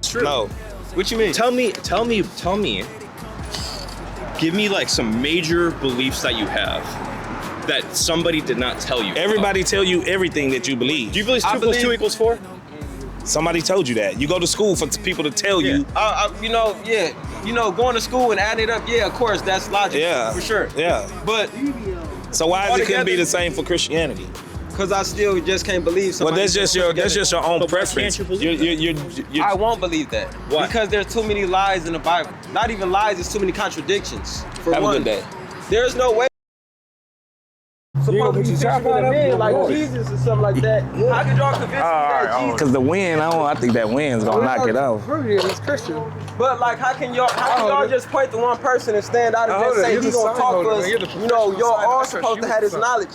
True. No. What you mean? Tell me. Give me like some major beliefs that you have that somebody did not tell you. Everybody tell you everything that you believe. Do you believe 2 plus 2 equals 4? Somebody told you that. You go to school for people to tell you. Going to school and adding it up. Yeah, of course, that's logic. Yeah. For sure. Yeah. But So why is it couldn't be altogether- the same for Christianity? because I still just can't believe Well, somebody. that's just your own But why preference. can't you believe You're I won't believe that. Why? Because there's too many lies in the Bible. Not even lies, there's too many contradictions. For have a one, good day. there's no way. Supposed to be fixing with a man like Jesus or something like that. How could y'all convince me that Jesus? Because the wind, I think that wind's gonna knock it off. It's Christian. But like, how can y'all just point to one person and stand out and just say he's gonna talk to us? Y'all all supposed to have this knowledge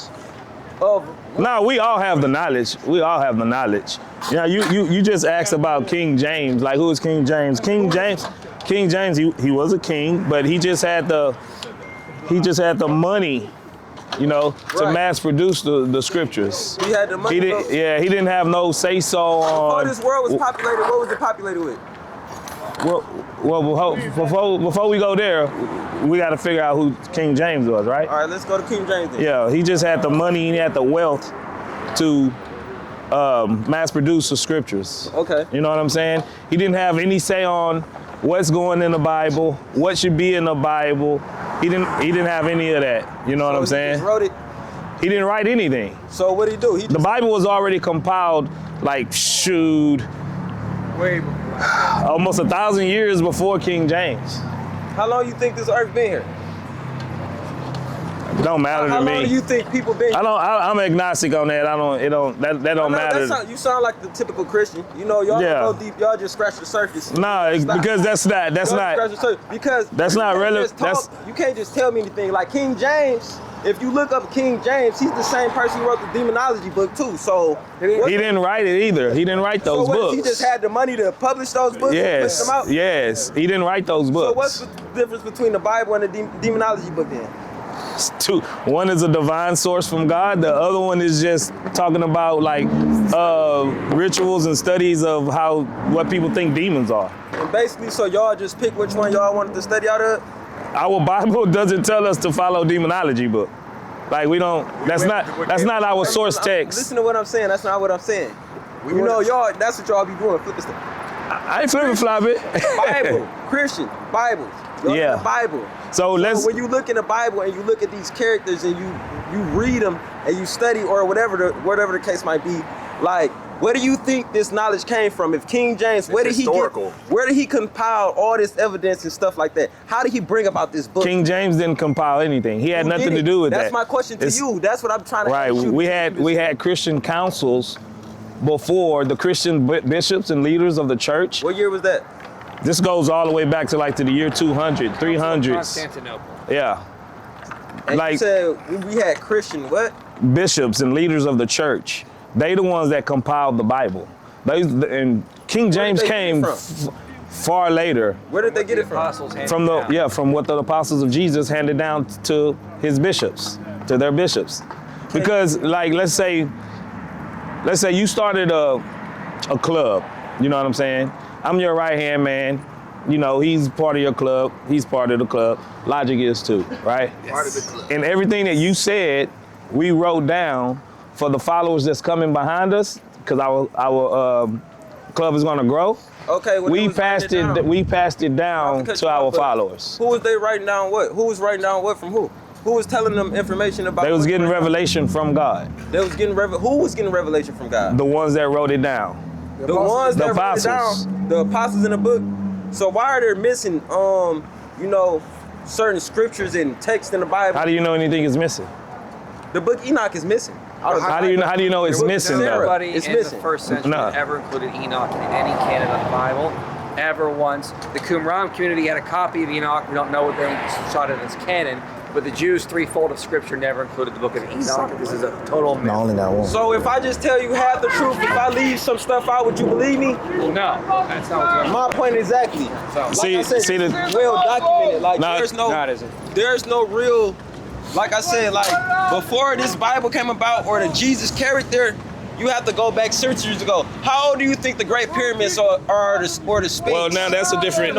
of. No, we all have the knowledge. We all have the knowledge. Yeah, you just asked about King James. Like, who is King James? King James, he was a king, but he just had the money, to Right. mass produce the scriptures. He had the money. He didn't have no say so Before on. this world was populated, what was it populated with? Well, before we go there, we got to figure out who King James was, right? All right, let's go to King James then. Yeah, he just had the money, he had the wealth to mass produce the scriptures. Okay. You know what I'm saying? He didn't have any say on what's going in the Bible, what should be in the Bible. He didn't have any of that. You know what I'm He saying? just wrote it. He didn't write anything. So what did he do? The Bible was already compiled Way before. almost 1,000 years before King James. How long you think this earth been here? It don't matter How to long me. do you think people been here? I'm agnostic on that. That don't matter. You sound like the typical Christian. Y'all Yeah. don't go deep. Y'all just scratch the surface. Nah, because that's Y'all not. scratch the surface. Because That's not you can't relevant. just talk- You can't just tell me anything. Like King James, if you look up King James, he's the same person who wrote the demonology book too. So He didn't write it either. He didn't write those books. He just had the money to publish those books and push them out? Yes. He didn't write those books. So what's the difference between the Bible and the demonology book then? Two. One is a divine source from God. The other one is just talking about like rituals and studies of what people think demons are. And basically, so y'all just pick which one y'all wanted to study out of? Our Bible doesn't tell us to follow demonology book. Like we don't. That's not our source text. Listen to what I'm saying. That's not what I'm saying. Y'all. That's what y'all be doing. Flipping stuff. I ain't flipping flop it. Bible, Christian, Bibles. Y'all in Yeah. the Bible. So let's. When you look in the Bible and you look at these characters and you read them and you study or whatever the case might be, like, where do you think this knowledge came from? If King James, where did he compile all this evidence and stuff like that? How did he bring about this book? King James didn't compile anything. He had Who nothing did to it? do with that. That's my question to you. That's what I'm trying to Right. ask you. We had Christian councils before the Christian bishops and leaders of the church. What year was that? This goes all the way back to the year 200, 300s. Constantinople. Yeah. And Like- you said we had Christian what? Bishops and leaders of the church. They the ones that compiled the Bible. And King James they get it came from? far later Where did they get it from? Apostles handed from down. from what the apostles of Jesus handed down to his bishops, to their bishops. Because let's say you started a club, you know what I'm saying? I'm your right-hand man. He's part of your club. He's part of the club. Logic is too, right? Yes. Part of the club. And everything that you said, we wrote down for the followers that's coming behind us, because our club is going to grow. Okay, well, We passed it down to our followers. Who was they writing down what? Who was writing down what from who? Who was telling them information about? They was what getting wrote down? revelation from God. They was getting who was getting revelation from God? The ones that wrote it down. The ones the that wrote it apostles. down. The apostles in the book. So why are they missing certain scriptures and texts in the Bible? How do you know anything is missing? The book Enoch is missing. How do you know it's missing though? Nobody It's in missing. the first century No. ever included Enoch in any canon of the Bible, ever once. The Qumran community had a copy of Enoch. We don't know what they shot it as canon, but the Jews' threefold of scripture never included the book of Enoch. This is a total myth. only got one. So if I just tell you half the truth, if I leave some stuff out, would you believe me? Well, no, that's not what's going on. My point exactly. So, See- I said, see the- it's well documented. Like Nah, there's no real, like I said, like before this Bible came about or the Jesus character, you have to go back centuries ago. How old do you think the Great Pyramids or the Sphinx? Well, now that's a different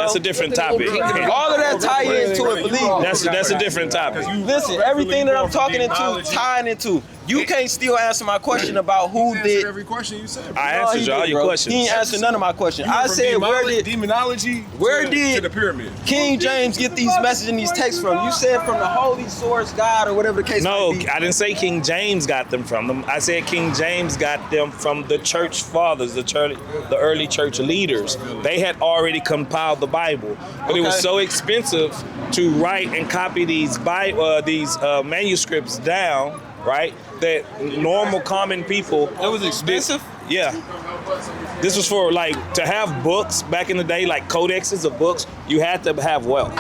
topic. All of that tie into it, believe me. That's a different topic. Listen, everything that I'm talking into, tying into. You can't still answer my question about who did. Every question you said. I answered all your questions. He didn't answer none of my questions. I said, demonology to the pyramid? King James get these messages and these texts from? You said from the holy source God or whatever the case No, might be. I didn't say King James got them from them. I said King James got them from the church fathers, the early church leaders. They had already compiled the Bible, but it was so expensive to write and copy these manuscripts down, right? That normal common people. It was expensive? Yeah. This was for to have books back in the day, like codexes of books, you had to have wealth.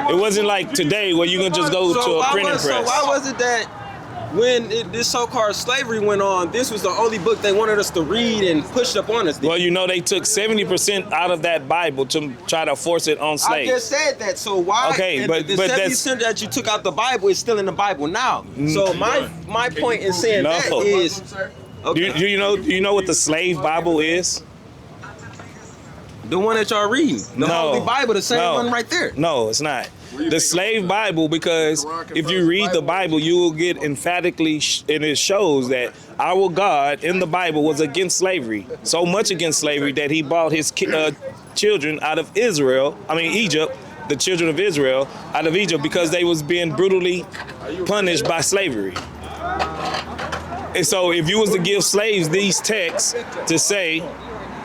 It wasn't like today where you can just go to a printing press. So why was it that when this so-called slavery went on, this was the only book they wanted us to read and push up on us? Well, they took 70% out of that Bible to try to force it on slaves. I just said that. So why? Okay, but the 70% that you took out the Bible is still in the Bible now. So my point in saying that is, okay. Do you know what the slave Bible is? The one that y'all reading, the Holy Bible, the same one right there. No, it's not. The slave Bible, because if you read the Bible, you will get emphatically, and it shows that our God in the Bible was against slavery, so much against slavery that he brought his children out of Egypt, the children of Israel out of Egypt, because they was being brutally punished by slavery. And so if you was to give slaves these texts to say,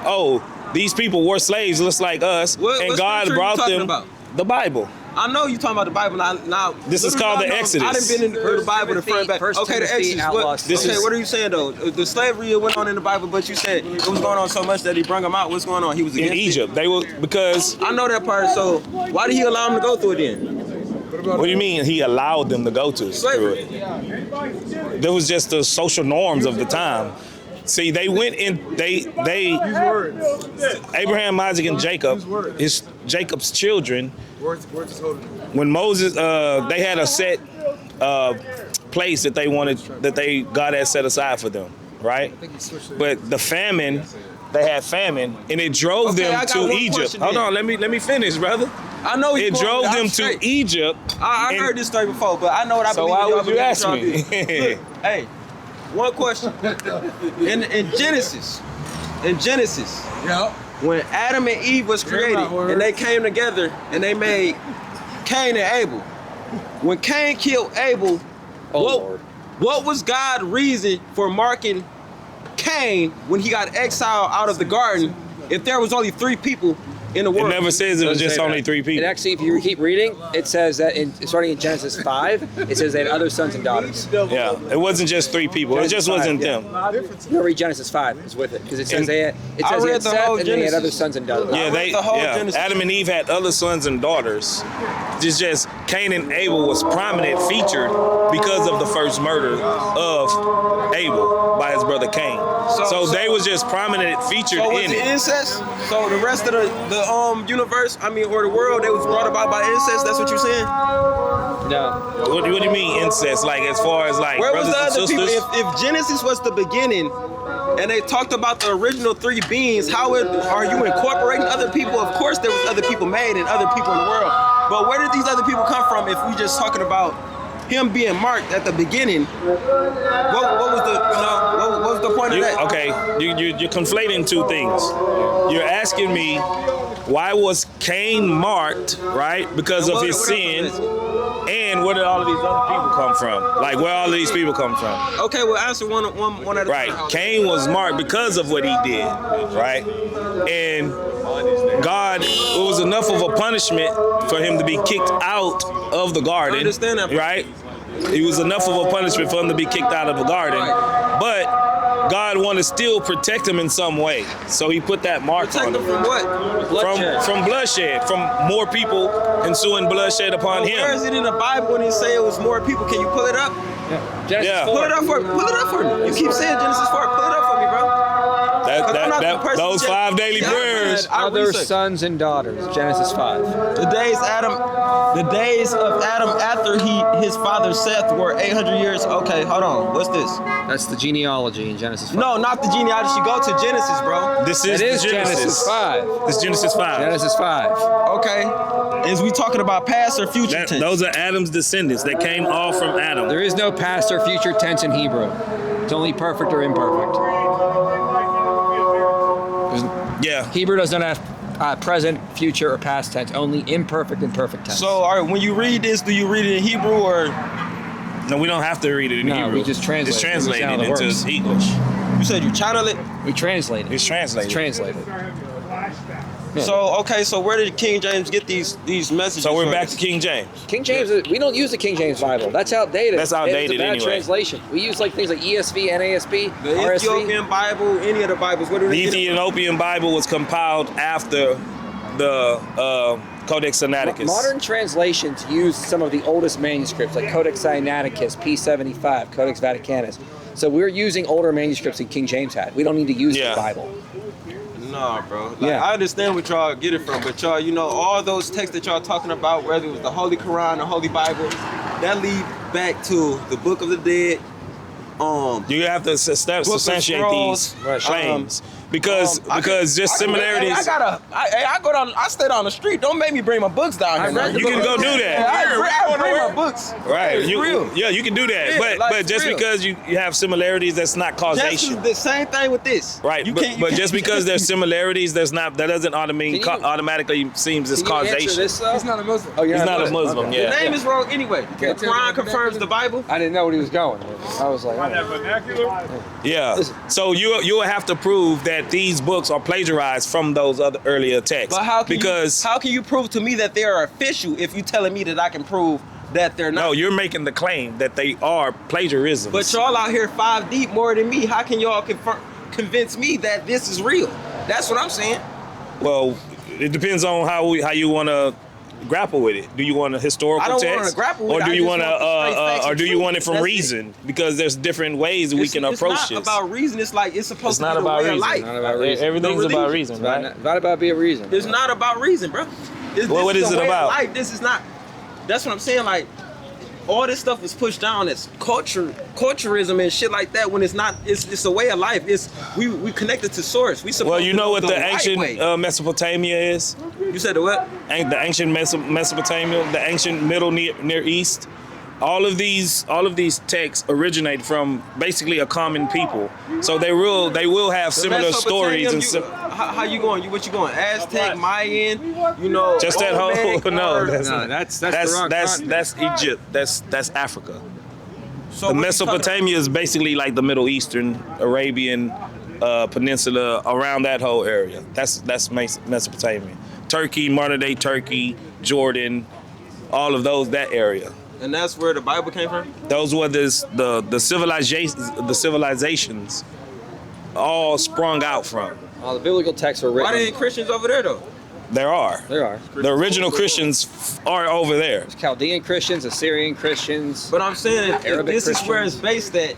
oh, these people were slaves just like us, and God brought them the Bible. I know you're talking about the Bible now. This is called the Exodus. I done been in the Bible the front back. Okay, the Exodus. What are you saying though? The slavery went on in the Bible, but you said it was going on so much that he brought them out. What's going on? He was in Egypt. They were because I know that part. So why did he allow them to go through it then? What do you mean he allowed them to go through it? There was just the social norms of the time. See, they went in. Abraham, Isaac, and Jacob, Jacob's children. When Moses, they had a set place that they wanted, God had set aside for them, right? But the famine, they had famine, and it drove them to Egypt. Hold on, let me finish, brother. I know it drove them to Egypt. I heard this story before, but I know what I believe. So why would you ask me? Look, hey, one question. In Genesis, when Adam and Eve was created and they came together and they made Cain and Abel. When Cain killed Abel, what was God's reason for marking Cain when he got exiled out of the garden if there was only 3 people in the world? It never says it was just only 3 people. And actually, if you keep reading, it says that starting in Genesis 5, it says they had other sons and daughters. Yeah, it wasn't just 3 people. It just wasn't them. You read Genesis 5 is with it because it says they had Seth and they had other sons and daughters. Yeah, Adam and Eve had other sons and daughters. It's just Cain and Abel was prominent featured because of the first murder of Abel by his brother Cain. So they was just prominent featured in it. Incest? So the rest of the universe, or the world, it was brought about by incest. That's what you're saying? No. What do you mean incest? Like as far as like where brothers was the other and sisters? people? If Genesis was the beginning, and they talked about the original 3 beings, are you incorporating other people? Of course, there was other people made and other people in the world. But where did these other people come from? If we just talking about him being marked at the beginning, what was the point of that? Okay, you're conflating 2 things. You're asking me why was Cain marked, right? Because of his sin, and where did all of these other people come from? Like where all of these people come from? Okay, well answer one at a time. Right, Cain was marked because of what he did, right? And God, it was enough of a punishment for him to be kicked out of the garden. I understand that. Right? It was enough of a punishment for him to be kicked out of the garden. Right. But God wanted to still protect him in some way. So he put that mark on him. Protect him from what? Bloodshed. From bloodshed, from more people ensuing bloodshed upon him. Where is it in the Bible when he say it was more people? Can you pull it up? Genesis 4. Pull it up for me. You keep saying Genesis 4. Pull it up for me, bro. Those 5 daily prayers. had other sons and daughters. Genesis 5. The days of Adam after his father Seth were 800 years. Okay, hold on. What's this? That's the genealogy in Genesis 5. No, not the genealogy. Go to Genesis, bro. This is Genesis 5. This is Genesis 5. Genesis 5. Okay. Is we talking about past or future tense? Those are Adam's descendants that came all from Adam. There is no past or future tense in Hebrew. It's only perfect or imperfect. Yeah. Hebrew does not have present, future, or past tense. Only imperfect and perfect tense. So, all right, when you read this, do you read it in Hebrew or? No, we don't have to read it in Hebrew. we just translate It's it. translated We into sound it English. You said you channel it. We translate it. It's translated. It's translated. Yeah. So okay, so where did King James get these messages? So we're from? back to King James. King James, we don't use the King James Bible. That's outdated. That's outdated It's a bad anyway. translation. We use like things like ESV, NASB, The RSV. Ethiopian Bible, any of the Bibles. Where do The they get it? Ethiopian Bible was compiled after the Codex Sinaiticus. Modern translations use some of the oldest manuscripts, like Codex Sinaiticus, P75, Codex Vaticanus. So we're using older manuscripts than King James had. We don't need to use the Bible. Nah, bro. Like, Yeah. I understand what y'all get it from, but y'all, you know, all those texts that y'all talking about, whether it was the Holy Quran or Holy Bible, that lead back to the Book of the Dead. You have to substantiate these claims because just similarities. I go down. I stay down the street. Don't make me bring my books down here. Man. You can go do that. I bring my books. Right. It's real. Yeah, you can do that. Yeah, but like, but just real. because you have similarities, that's not Just causation. the same thing with this. Right. You But can't just because there's similarities, that doesn't Can you- automatically seems as Can you answer causation. this, though? He's not a Muslim. Oh, you're He's not a Muslim. Okay. Yeah. The name is wrong anyway. The can't tell Quran me confirms the Bible. I didn't know what he was going with. I was like, Yeah. Listen. So you will have to prove that these books are plagiarized from those other earlier texts. But how can because how can you prove to me that they are official if you telling me that I can prove that they're not? no, you're making the claim that they are plagiarisms. But y'all out here 5 deep more than me. How can y'all convince me that this is real? That's what I'm saying. Well, it depends on how you want to grapple with it. Do you want a historical I don't text, wanna grapple with or it. do I you just want want the straight facts or and do you truth. want it from That's it. reason? Because there's different ways that we can approach It's this. not about reason. It's like it's supposed It's to not be the about way of reason. life. Not about reason. Everything's The about religion. reason, right? not about being a reason. It's not about reason, bro. What is the it way of about? life. This is not. That's what I'm saying. Like all this stuff is pushed down as culturism and shit like that. When it's not. It's a way of life. It's we connected to source. We supposed Well, you to know go what the right ancient way. Mesopotamia is? You said the what? The ancient Mesopotamia, the ancient Middle Near East. All of these texts originate from basically a common people, so they will have similar stories and how you going? What you going? Aztec, Mayan, you know? just that whole Olmec, no. or- That's the wrong continent. that's Egypt. That's Africa. So The what you Mesopotamia is basically like the Middle Eastern, Arabian peninsula around that whole area. That's Mesopotamia. Turkey, modern day Turkey, Jordan, all of those, that area. And that's where the Bible came from? Those were the civilizations all sprung out from. All the biblical texts were written. Why didn't Christians over there though? There are. The original Christians are over there. Chaldean Christians, Assyrian Christians. But I'm saying if Arabic this is where it's Christians. based at.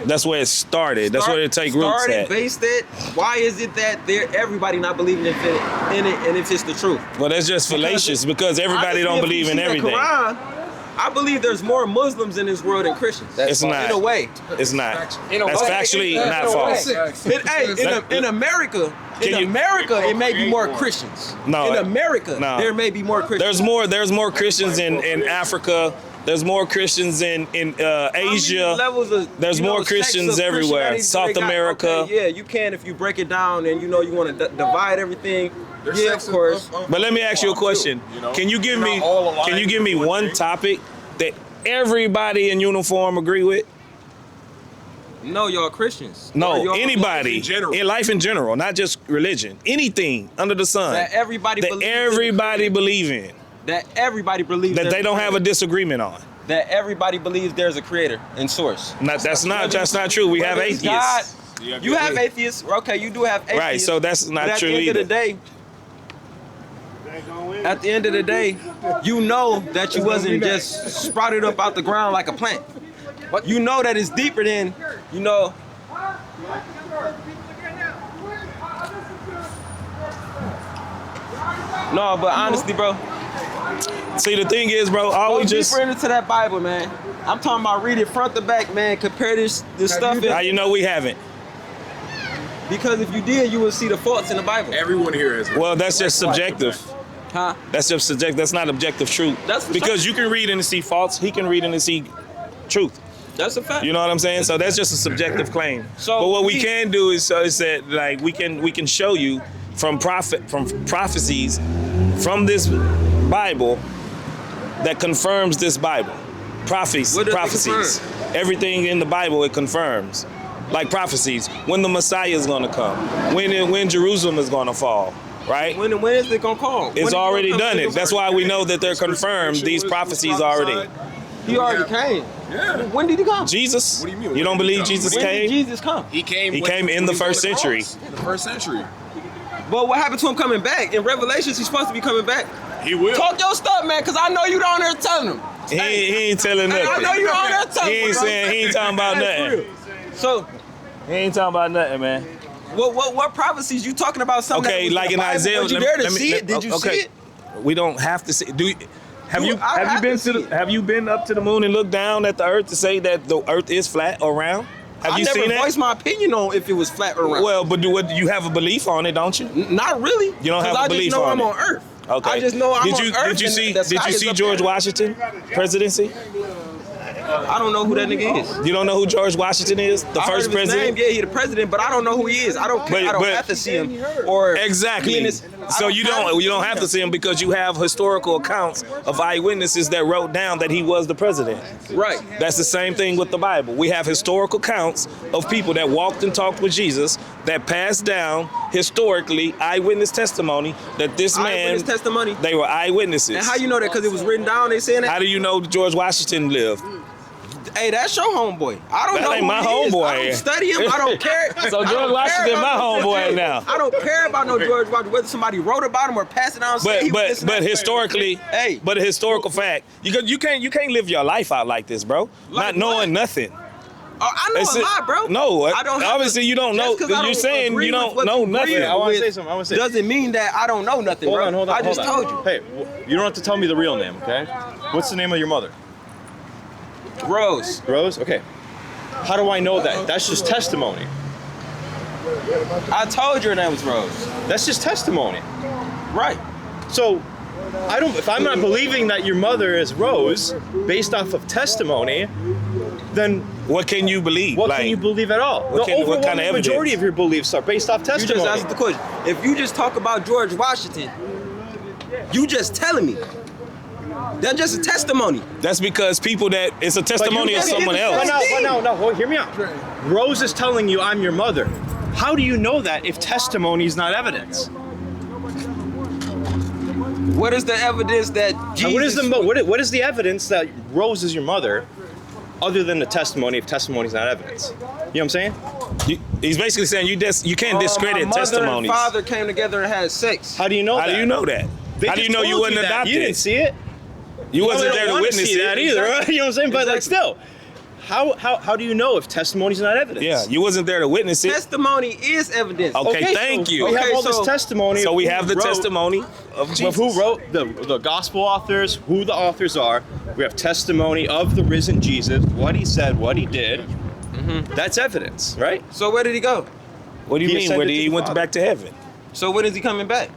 That's where it started. That's where it take roots Started, at. based at. Why is it that everybody not believing in it and if it's the truth? Well, that's just fallacious because everybody don't believe in everything. Quran, I believe there's more Muslims in this world than Christians. It's not. In a way. It's not. In a That's way. factually In a not way. false. In America, it may be more Christians. No, in America, no. there may be more Christians. There's more Christians in Africa. There's more Christians in Asia. There's more Christians everywhere. South America. Okay, yeah, you can if you break it down and you want to divide everything. Yeah, of course. But let me ask you a question. Can you give me one topic that everybody in uniform agree with? No, y'all Christians. No, Or y'all anybody in general. in life in general, not just religion. Anything under the sun that everybody believes believe in. that everybody believes That there's they don't have a creator. disagreement on. That everybody believes there's a creator and source. That's not true. We have Whether it's atheists. God, you have atheists. Okay, you do have atheists. Right, so that's not but true At the end either. of the day, you know that you wasn't just sprouted up out the ground like a plant. But you know that it's deeper than, you know. No, but honestly, bro, See, the thing is, bro, all we go just... deeper into that Bible, man. I'm talking about read it front to back, man. Compare this stuff. How you know we haven't? Because if you did, you would see the faults in the Bible. Everyone here has. Well, that's just subjective. Huh? That's just subjective. That's not objective truth. That's for because sure. you can read and see faults. He can read and see truth. That's a fact. You know what I'm saying? So that's just a subjective claim. So but what we we- can do is that like we can show you from prophecies from this Bible that confirms this Bible. Prophecies. What does it confirm? Everything in the Bible it confirms. Like prophecies, when the Messiah is going to come, when Jerusalem is going to fall, right? When is it gonna call? It's already done it. That's why we know that they're confirmed. These prophecies already. He already came. Yeah. When did he come? Jesus. What do you mean? You don't When did he believe come? Jesus When did came? Jesus come? He came. He when came in when the he was on first century. cross. In the first century. But what happened to him coming back? In Revelations, he's supposed to be coming back. He will. Talk your stuff, man, because I know you down there telling him. He ain't telling Hey, I know nothing. you on there telling He him. ain't bro. saying, he ain't talking about That's nothing. real. So, He ain't talking about nothing, man. what prophecies you talking about? Something Okay, that was like the in Bible? Isaiah. Was you let me- there to let me- see let- it? Did you okay. see it? We don't have to see. Have you I have been to see to it. have you been up to the moon and looked down at the earth to say that the earth is flat or round? Have I you never seen that? voiced my opinion on if it was flat or round. Well, but you have a belief on it, don't you? Not really. You don't have 'cause a belief I just know on I'm it. on Earth. Okay. I just know I'm did on you, Earth. Did you and see? the Did sky you is see up George there. Washington presidency? I don't know who that nigga is. You don't know who George Washington is? The I heard first of his president. name. Yeah, he the president, but I don't know who he is. I don't care. I don't But- have to see him or be in Exactly. his- So you don't have to see him because you have historical accounts of eyewitnesses that wrote down that he was the president. Right. That's the same thing with the Bible. We have historical accounts of people that walked and talked with Jesus that passed down historically eyewitness testimony that this man, Eyewitness testimony. they were eyewitnesses. And how you know that? Because it was written down. They saying that. How do you know George Washington lived? Hey, that's your homeboy. I don't That know ain't who my he is. homeboy. I don't study him. I don't care. So I George don't care Washington about my no- homeboy now. I don't care about no George Washington. Whether somebody wrote about him or passed it down. said he was this and But that. historically, Hey. but a historical fact, you can't live your life out like this, bro. Like Not knowing what? nothing. Oh, I know It's a lot, bro. No, I don't have obviously to, you don't know. just 'cause I You're don't saying agree you with don't what know you agree nothing. I wanna with say something, I wanna say doesn't mean that I don't know nothing, bro. Hold on. I just told you. Hey, you don't have to tell me the real name, okay? What's the name of your mother? Rose. Rose? Okay. How do I know that? That's just testimony. I told you her name was Rose. That's just testimony. Right. So, if I'm not believing that your mother is Rose based off of testimony, then What can you believe? what Like, can you believe at all? what The kind of overwhelming evidence? majority of your beliefs are based off You testimony. just asked the question. If you just talk about George Washington, you just telling me. That's just a testimony. That's because people that it's a testimony of gotta someone get the else. facts. No, hear me out. Rose is telling you I'm your mother. How do you know that if testimony is not evidence? What is the evidence that Jesus? What is the evidence that Rose is your mother, other than the testimony if testimony is not evidence? You know what I'm saying? He's basically saying you can't discredit my mother testimonies. and father came together and had sex. How do you know How that? do you know that? They How do you just know you told wasn't that. adopted? You didn't see it. You wasn't Probably there to don't wanna witness see it. that either. Right? You know what I'm saying? But like Exactly. still, how do you know if testimony is not evidence? Yeah, you wasn't there to witness it. Testimony is evidence. Okay, thank so you. We have Okay, all so- this testimony. So of we who have the wrote- testimony of of Jesus. who wrote the gospel authors, who the authors are. We have testimony of the risen Jesus, what he said, what he did. That's evidence, right? So where did he go? What do you He mean? Where ascended did to he the went Father. back to heaven? So when is he coming back?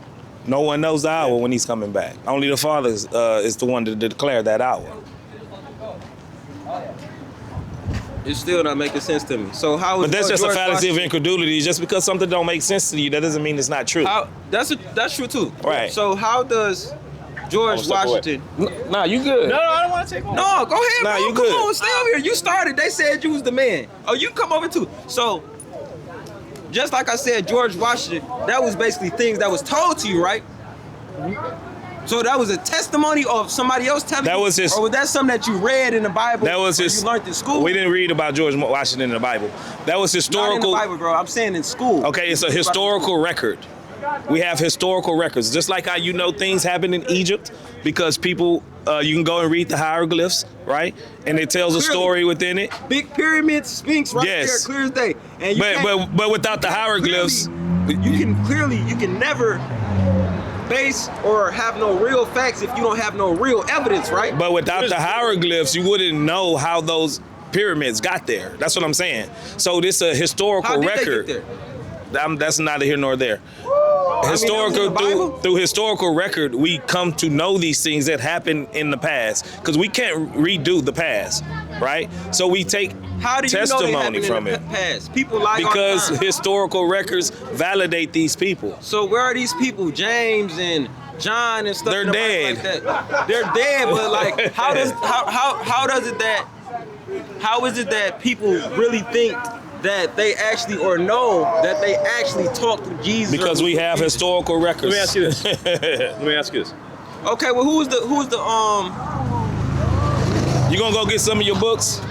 No one knows the hour when he's coming back. Only the Father is the one to declare that hour. It's still not making sense to me. So how is But that's just George a fallacy of Washington- incredulity. Just because something don't make sense to you, that doesn't mean it's not true. That's true too. Right. So how does George step away. Washington? Nah, you good. No, I don't want to take one. No, go ahead, Nah, bro. you Come good. on, stay over here. You started. They said you was the man. Oh, you come over too. So, just like I said, George Washington, that was basically things that was told to you, right? So that was a testimony of somebody else telling That you? was his- Or was that something that you read in the Bible? That was or his. you learned in school? We didn't read about George Washington in the Bible. That was Not in historical. the Bible, bro. I'm saying in school. Okay, it's a historical record. We have historical records, just like how you know things happened in Egypt, because people, you can go and read the hieroglyphs, right? And it tells a Clearly. story within it. Big pyramid, Sphinx, right Yes. there, clear as day. And you But without the hieroglyphs, you can never base or have no real facts if you don't have no real evidence, right? But without the hieroglyphs, you wouldn't know how those pyramids got there. That's what I'm saying. So this is a historical How did record. they get there? That's neither here nor there. Historical Through historical record, we come to know these things that happened in the past because we can't redo the past, right? So we take How do you testimony know from in it the past? People lie because all the time. historical records validate these people. So where are these people, James and John and stuff? They're in the Bible dead. Like that? They're dead, but like, how is it that people really think that they actually or know that they actually talked to Jesus? Because we have historical records. Let me ask you this. Let me ask you this. Okay, well, who's the You gonna go get some of your books?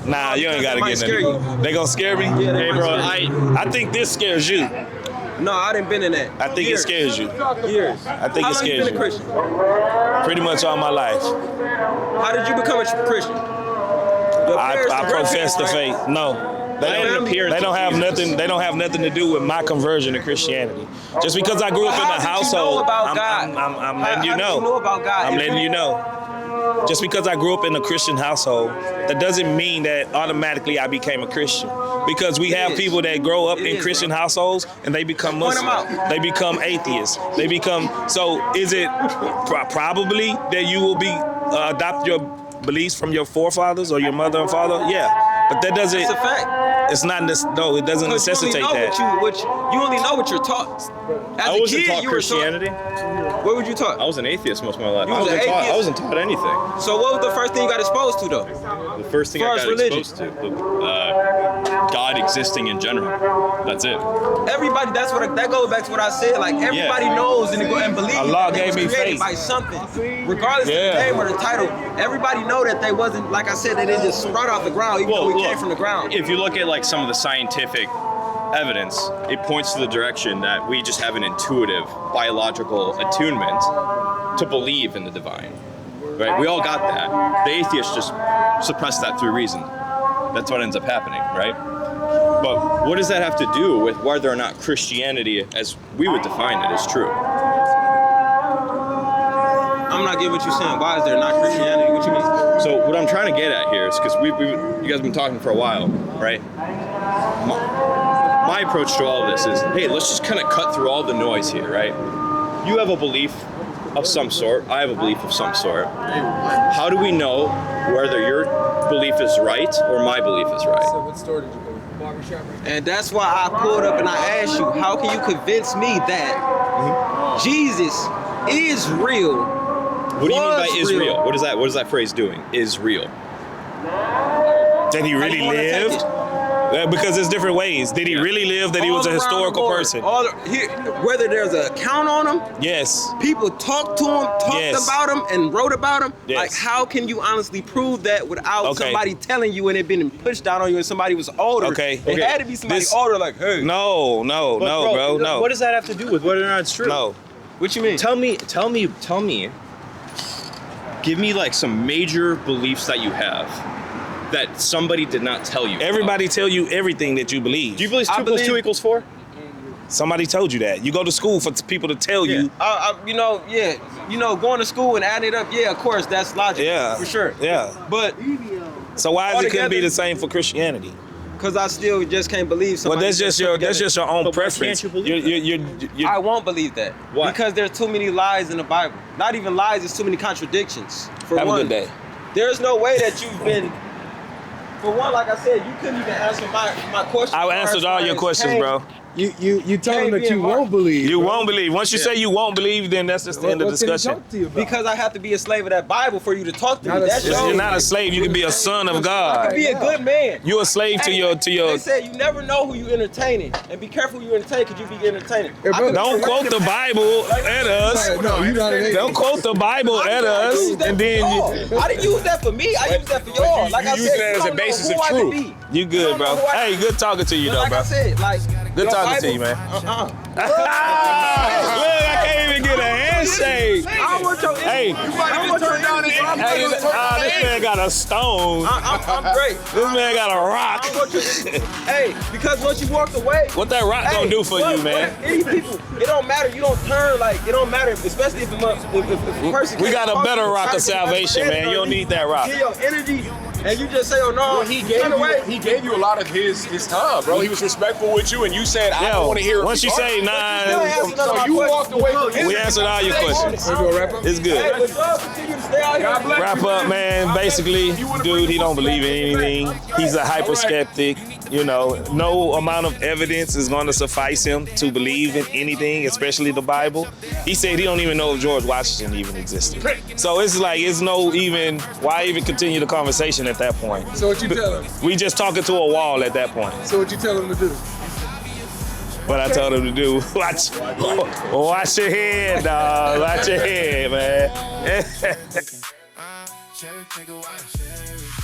Nah, you ain't gotta They might get scare none. They gonna scare me? Yeah, they Hey, might bro, scare you. I think this scares you. No, I didn't been in that. I think Years. it scares you. Years. I think How it long you scares been you. a Christian? Pretty much all my life. How did you become a Christian? Your parents I were profess the Christians, right? faith. No. They don't have nothing. They don't have nothing to do with my conversion to Christianity. Just because I grew up in How a did you household, know about I'm God? letting you How did know. you know about God? I'm If letting you know. Just because I grew up in a Christian household, that doesn't mean that automatically I became a Christian. Because we have people that grow up in Christian households and they become Point 'em Muslim. out. They become atheists. They become. So is it probably that you will be adopt your beliefs from your forefathers or your mother and father? Yeah, but that doesn't. It's a fact. It's not. No, it doesn't necessitate that. You only know what you're taught. As I a wasn't kid, taught you were Christianity. taught. What were you taught? I was an atheist most of my life. You was an atheist? I wasn't taught anything. So what was the first thing you got exposed to, though? The first thing I As got far as religion. exposed to, God existing in general. That's it. Everybody, that goes back to what I said. Like everybody knows and believes Allah that they gave was me created faith. by something, regardless of Yeah. the name or the title. Everybody know that they wasn't, like I said, they didn't just sprout off the ground, even though we came from the ground. If you look at like some of the scientific evidence, it points to the direction that we just have an intuitive biological attunement to believe in the divine. Right? We all got that. The atheists just suppress that through reason. That's what ends up happening, right? But what does that have to do with whether or not Christianity, as we would define it, is true? I'm not getting what you're saying. Why is there not Christianity? What you mean? So what I'm trying to get at here is because you guys have been talking for a while, right? My approach to all of this is, hey, let's just kind of cut through all the noise here, right? You have a belief of some sort. I have a belief of some sort. How do we know whether your belief is right or my belief is right? So what store did you go to? Barbershop? And that's why I pulled up and I asked you, how can you convince me that Jesus is real? What do you mean by Was is real. real? What is that phrase doing? Is real. Did he really you wanna take live? it? Because there's different ways. Did he really live? That he was a All around historical the board. person? Whether there's an account on him, Yes. people talked to him, talked Yes. about him, and wrote about him. Yes. Like, how can you honestly prove that without Okay. somebody telling you and it being pushed down on you and somebody was older? Okay. It had to be somebody older, like, hey. No, bro, no. What does that have to do with whether or not it's true? No. What you mean? Tell me. Give me like some major beliefs that you have that somebody did not tell you. Everybody tell you everything that you believe. Do you believe 2 I plus 2 believe- equals 4? Somebody told you that. You go to school for people to tell you. Going to school and adding it up, yeah, of course, that's logic. Yeah. For sure. Yeah. But, So why is it couldn't be Altogether- the same for Christianity? because I still just can't believe Well, somebody. that's just your own But why preference. can't you believe You're- I won't believe that. Why? Because there's too many lies in the Bible. Not even lies, there's too many contradictions. For Have a one, good day. There's no way that you've been. For one, like I said, you couldn't even answer my question. I answered all your questions, bro. You told him that being you Mark. won't believe. You won't believe. Once you say you won't believe, then that's just the end of What did he discussion. talk to you about? Because I have to be a slave of that Bible for you to talk to Not me. a That's slave. You're not a slave. You can be a son of I God. can be a good man. You're a slave to your. They said you never know who you entertaining, and be careful who you entertain because you be entertaining. Hey, brother, Don't quote the Bible at us. No, you're not an atheist. Don't quote the Bible at us, and then I didn't use that for me. I used that for y'all. Like I you said, use that as a don't know basis who of I could truth. be. you good, bro. Hey, good talking to you, But though, like bro. I said, like Good your talking to Bible- you, man. Uh-uh. Look, I can't even get a hand. handshake. I don't want your Hey, this man got a stone. I'm great. This man got a rock. I want you. Hey, because once you walked away, What that rock gonna do for you, man? Any people, it don't matter. You don't turn like it don't matter, especially if a person. We got a can't better talk rock to of you, salvation, man. You don't need that rock. Get your energy, and you just say, "Oh no." Well, he gave you a lot of his time, bro. He was respectful with you, and you said, "I don't want to hear it." Once you say nah, so you walked away from his. we answered all your questions. It's Hey, good. but y'all continue to stay out here. Wrap up, man. Basically, dude, he don't believe in anything. He's a hyper skeptic. You know, no amount of evidence is going to suffice him to believe in anything, especially the Bible. He said he don't even know if George Washington even existed. So it's like, it's no even, why even continue the conversation at that point? So what you tell him? We just talking to a wall at that point. So what you tell him to do? What I told him to do, watch your head, dog. Watch your head, man.